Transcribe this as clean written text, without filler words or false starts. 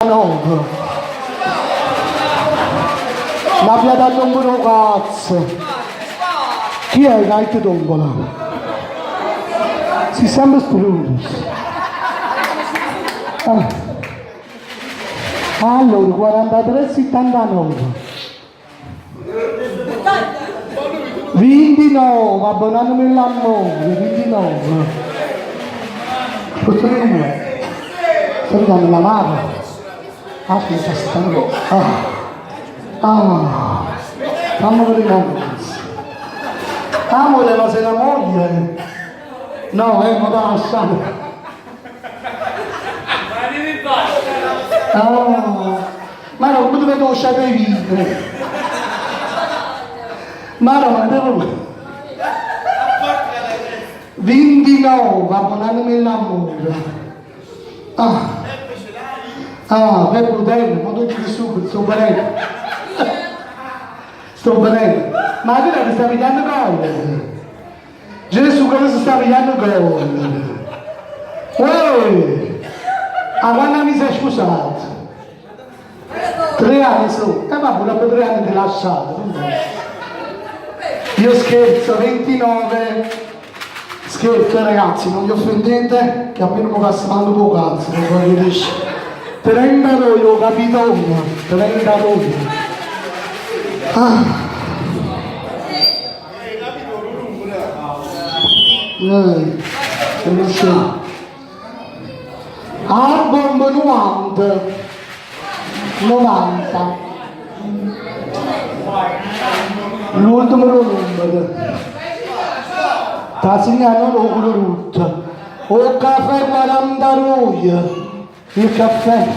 No. Ma mi ha dato un buon cazzo. Chi è il che tombola? Si sembra sprutus. Allora, 43,79. 29, abbonandomi l'amore, 29. Questo che è? Sto dando la mano. Aspetta, stanno. Fammi vedere la cosa. Amore, ma sei la moglie? No, ma da lasciare. Ma non come dove lasciare i vidri? Ma no, ma devo. 29, abbonandomi l'amore. Per potere, ma tu ci subito, sto bene. Sto bene. Ma tu ti stai pigliando gol? Gesù come si sta pigliando gol? Quando mi sei scusato? 3 anni su. Ma pure per 3 anni ti lasciato. Io scherzo, 29. Scherzo ragazzi, non vi offendete, che a me non mi passa manco tuo cazzo, non voglio dire. 30 io capito? 30 non c'è. Album 90. L'ultimo numero. Sta segnando tutto. O caffè 40 roia. Il caffè.